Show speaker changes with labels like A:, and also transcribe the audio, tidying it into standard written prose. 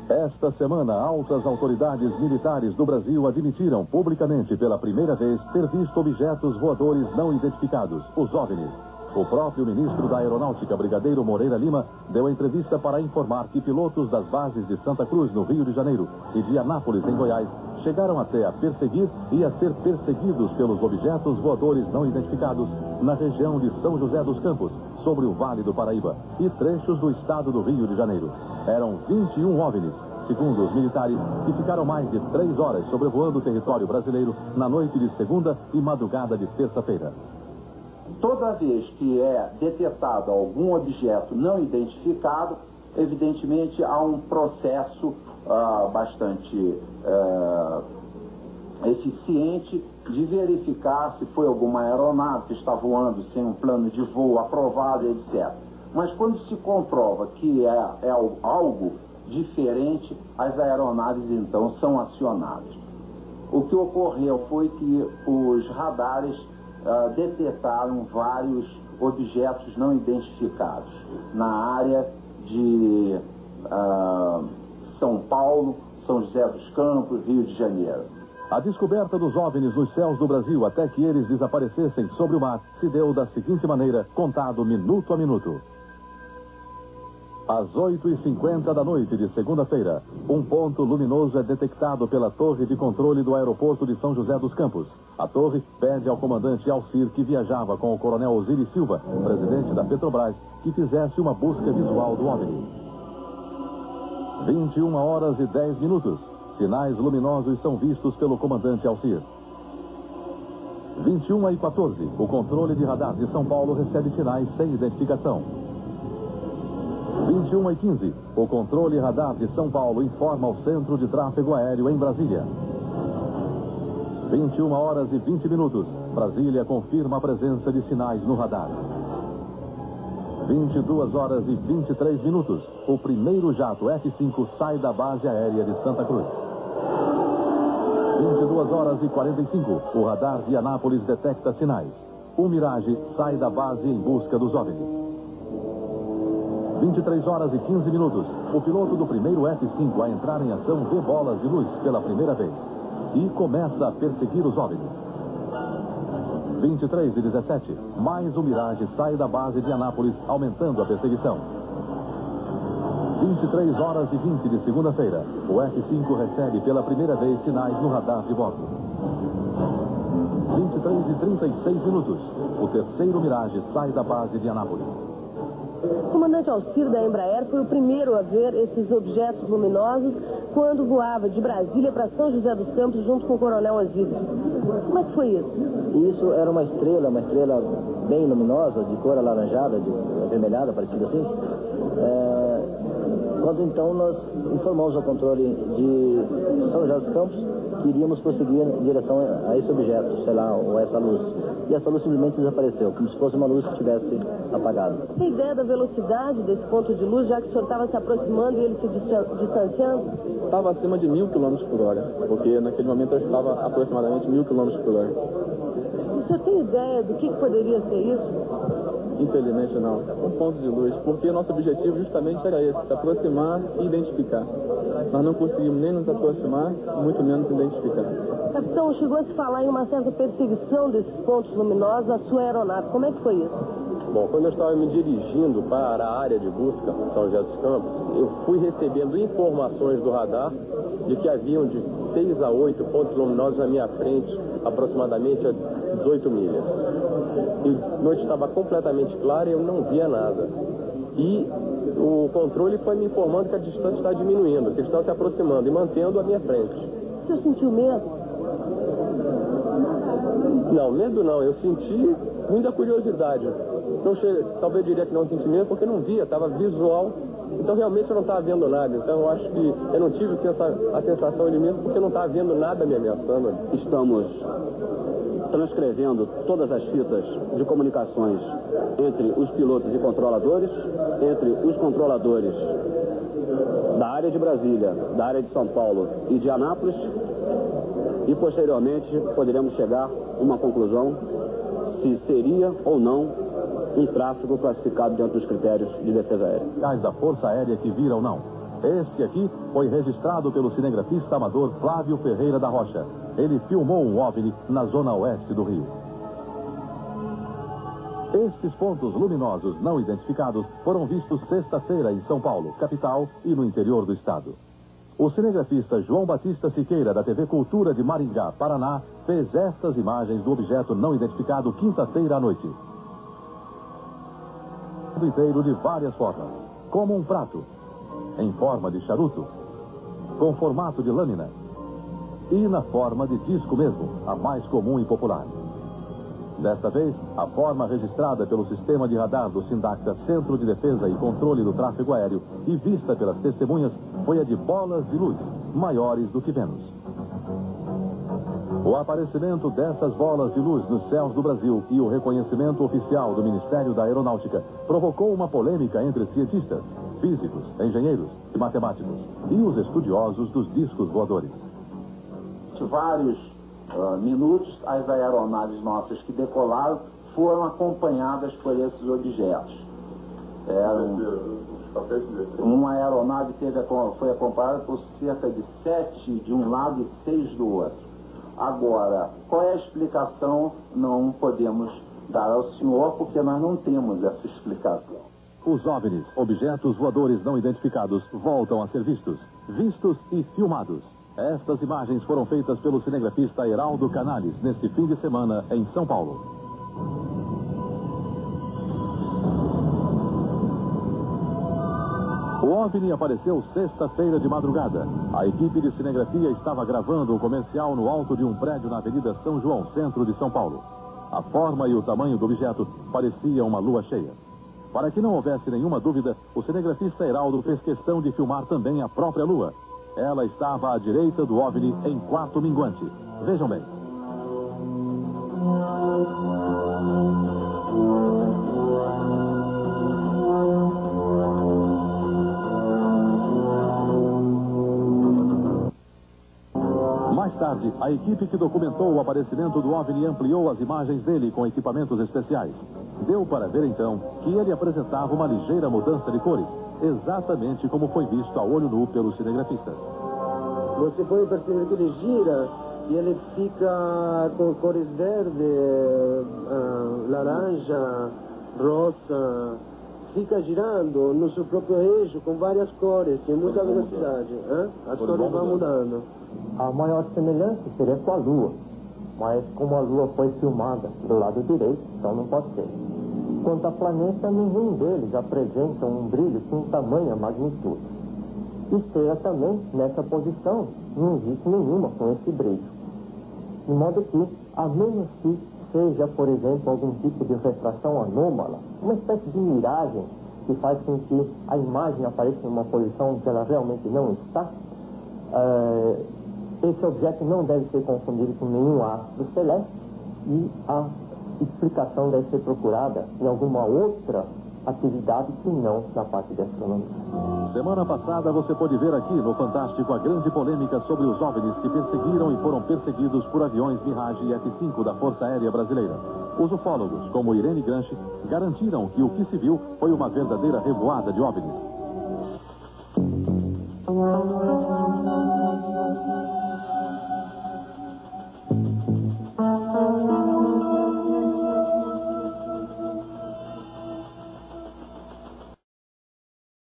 A: Esta semana, altas autoridades militares do Brasil admitiram publicamente pela primeira vez ter visto objetos voadores não identificados, os OVNIs. O próprio ministro da Aeronáutica, Brigadeiro Moreira Lima, deu entrevista para informar que pilotos das bases de Santa Cruz, no Rio de Janeiro, e de Anápolis, em Goiás, chegaram até a perseguir e a ser perseguidos pelos objetos voadores não identificados na região de São José dos Campos, sobre o Vale do Paraíba, e trechos do estado do Rio de Janeiro. Eram 21 OVNIs, segundo os militares, que ficaram mais de 3 horas sobrevoando o território brasileiro na noite de segunda e madrugada de terça-feira.
B: Toda vez que é detectado algum objeto não identificado, evidentemente há um processo bastante eficiente de verificar se foi alguma aeronave que está voando sem um plano de voo aprovado, etc. Mas quando se comprova que é algo diferente, as aeronaves então são acionadas. O que ocorreu foi que os radares detectaram vários objetos não identificados na área de São Paulo, São José dos Campos, Rio de Janeiro.
A: A descoberta dos OVNIs nos céus do Brasil até que eles desaparecessem sobre o mar se deu da seguinte maneira, contado minuto a minuto. Às 8h50 da noite de segunda-feira, um ponto luminoso é detectado pela torre de controle do aeroporto de São José dos Campos. A torre pede ao comandante Alcir, que viajava com o coronel Osiris Silva, presidente da Petrobras, que fizesse uma busca visual do OVNI. 21h10. Sinais luminosos são vistos pelo comandante Alcir. 21h14, o controle de radar de São Paulo recebe sinais sem identificação. 21h15, o controle radar de São Paulo informa ao Centro de Tráfego Aéreo em Brasília. 21h20, Brasília confirma a presença de sinais no radar. 22h23, o primeiro jato F-5 sai da base aérea de Santa Cruz. 22h45, o radar de Anápolis detecta sinais. O Mirage sai da base em busca dos OVNIs. 23h15, o piloto do primeiro F-5 a entrar em ação vê bolas de luz pela primeira vez e começa a perseguir os OVNIs. 23h17, mais um Mirage sai da base de Anápolis, aumentando a perseguição. 23h20 de segunda-feira, o F-5 recebe pela primeira vez sinais no radar de bordo. 23h36, o terceiro Mirage sai da base de Anápolis.
C: O comandante Alcir da Embraer foi o primeiro a ver esses objetos luminosos quando voava de Brasília para São José dos Campos junto com o coronel Osiris. Como é que foi isso?
D: Isso era uma estrela bem luminosa, de cor alaranjada, de avermelhada, parecida assim. Quando então nós informamos ao controle de São José dos Campos que iríamos prosseguir em direção a esse objeto, sei lá, ou a essa luz. E essa luz simplesmente desapareceu, como se fosse uma luz que tivesse apagado.
C: Tem ideia da velocidade desse ponto de luz, já que o senhor estava se aproximando e ele se distanciando?
E: Estava acima de 1000 km/h, porque naquele momento eu estava aproximadamente 1000 km/h.
C: O senhor tem ideia do que poderia ser isso?
E: Infelizmente não. Um ponto de luz, porque nosso objetivo justamente era esse, se aproximar e identificar. Nós não conseguimos nem nos aproximar, muito menos identificar.
C: Capitão, chegou a se falar em uma certa perseguição desses pontos luminosos na sua aeronave. Como é que foi isso?
F: Bom, quando eu estava me dirigindo para a área de busca, São José dos Campos, eu fui recebendo informações do radar de que haviam de 6 a 8 pontos luminosos na minha frente, aproximadamente a 18 milhas. E a noite estava completamente clara e eu não via nada. E o controle foi me informando que a distância está diminuindo, que eles estão se aproximando e mantendo a minha frente.
C: O senhor sentiu medo?
F: Não, medo não. Eu senti muita curiosidade. Não talvez eu diria que não senti medo porque não via, estava visual. Então realmente eu não estava vendo nada. Então eu acho que eu não tive a sensação de medo porque eu não estava vendo nada me ameaçando.
G: Estamos transcrevendo todas as fitas de comunicações entre os pilotos e controladores, entre os controladores da área de Brasília, da área de São Paulo e de Anápolis, e posteriormente poderemos chegar a uma conclusão se seria ou não um tráfego classificado dentro dos critérios de defesa aérea.
A: Da Força Aérea que viram não. Este aqui foi registrado pelo cinegrafista amador Flávio Ferreira da Rocha. Ele filmou um OVNI na zona oeste do Rio. Estes pontos luminosos não identificados foram vistos sexta-feira em São Paulo, capital, e no interior do estado. O cinegrafista João Batista Siqueira, da TV Cultura de Maringá, Paraná, fez estas imagens do objeto não identificado quinta-feira à noite. Inteiro de várias formas, como um prato, em forma de charuto, com formato de lâmina e na forma de disco mesmo, a mais comum e popular. Desta vez, a forma registrada pelo sistema de radar do Sindacta, Centro de Defesa e Controle do Tráfego Aéreo, e vista pelas testemunhas, foi a de bolas de luz, maiores do que Vênus. O aparecimento dessas bolas de luz nos céus do Brasil e o reconhecimento oficial do Ministério da Aeronáutica provocou uma polêmica entre cientistas, físicos, engenheiros e matemáticos e os estudiosos dos discos voadores.
B: Vários minutos, as aeronaves nossas que decolaram foram acompanhadas por esses objetos. Uma aeronave foi acompanhada por cerca de 7 de um lado e 6 do outro. Agora, qual é a explicação? Não podemos dar ao senhor, porque nós não temos essa explicação.
A: Os OVNIs, objetos voadores não identificados, voltam a ser vistos e filmados. Estas imagens foram feitas pelo cinegrafista Heraldo Canales neste fim de semana em São Paulo. O OVNI apareceu sexta-feira de madrugada. A equipe de cinegrafia estava gravando um comercial no alto de um prédio na Avenida São João, centro de São Paulo. A forma e o tamanho do objeto pareciam uma lua cheia. Para que não houvesse nenhuma dúvida, o cinegrafista Heraldo fez questão de filmar também a própria lua. Ela estava à direita do OVNI em quarto minguante. Vejam bem. Mais tarde, a equipe que documentou o aparecimento do OVNI ampliou as imagens dele com equipamentos especiais. Deu para ver então que ele apresentava uma ligeira mudança de cores, exatamente como foi visto a olho nu pelos cinegrafistas.
H: Você pode perceber que ele gira e ele fica com cores verde, laranja, rosa, fica girando no seu próprio eixo com várias cores, em muita velocidade. As cores vão mudando.
I: A maior semelhança seria com a Lua, mas como a Lua foi filmada do lado direito, então não pode ser. Quanto a planeta, nenhum deles apresenta um brilho com tamanha magnitude. Estrela também, nessa posição, não existe nenhuma com esse brilho. De modo que, a menos que seja, por exemplo, algum tipo de refração anômala, uma espécie de miragem que faz com que a imagem apareça em uma posição em que ela realmente não está, esse objeto não deve ser confundido com nenhum astro celeste e a explicação deve ser procurada em alguma outra atividade que não na parte de astronomia.
A: Semana passada você pôde ver aqui no Fantástico a grande polêmica sobre os OVNIs que perseguiram e foram perseguidos por aviões Mirage e F-5 da Força Aérea Brasileira. Os ufólogos, como Irene Granchi, garantiram que o que se viu foi uma verdadeira revoada de OVNIs.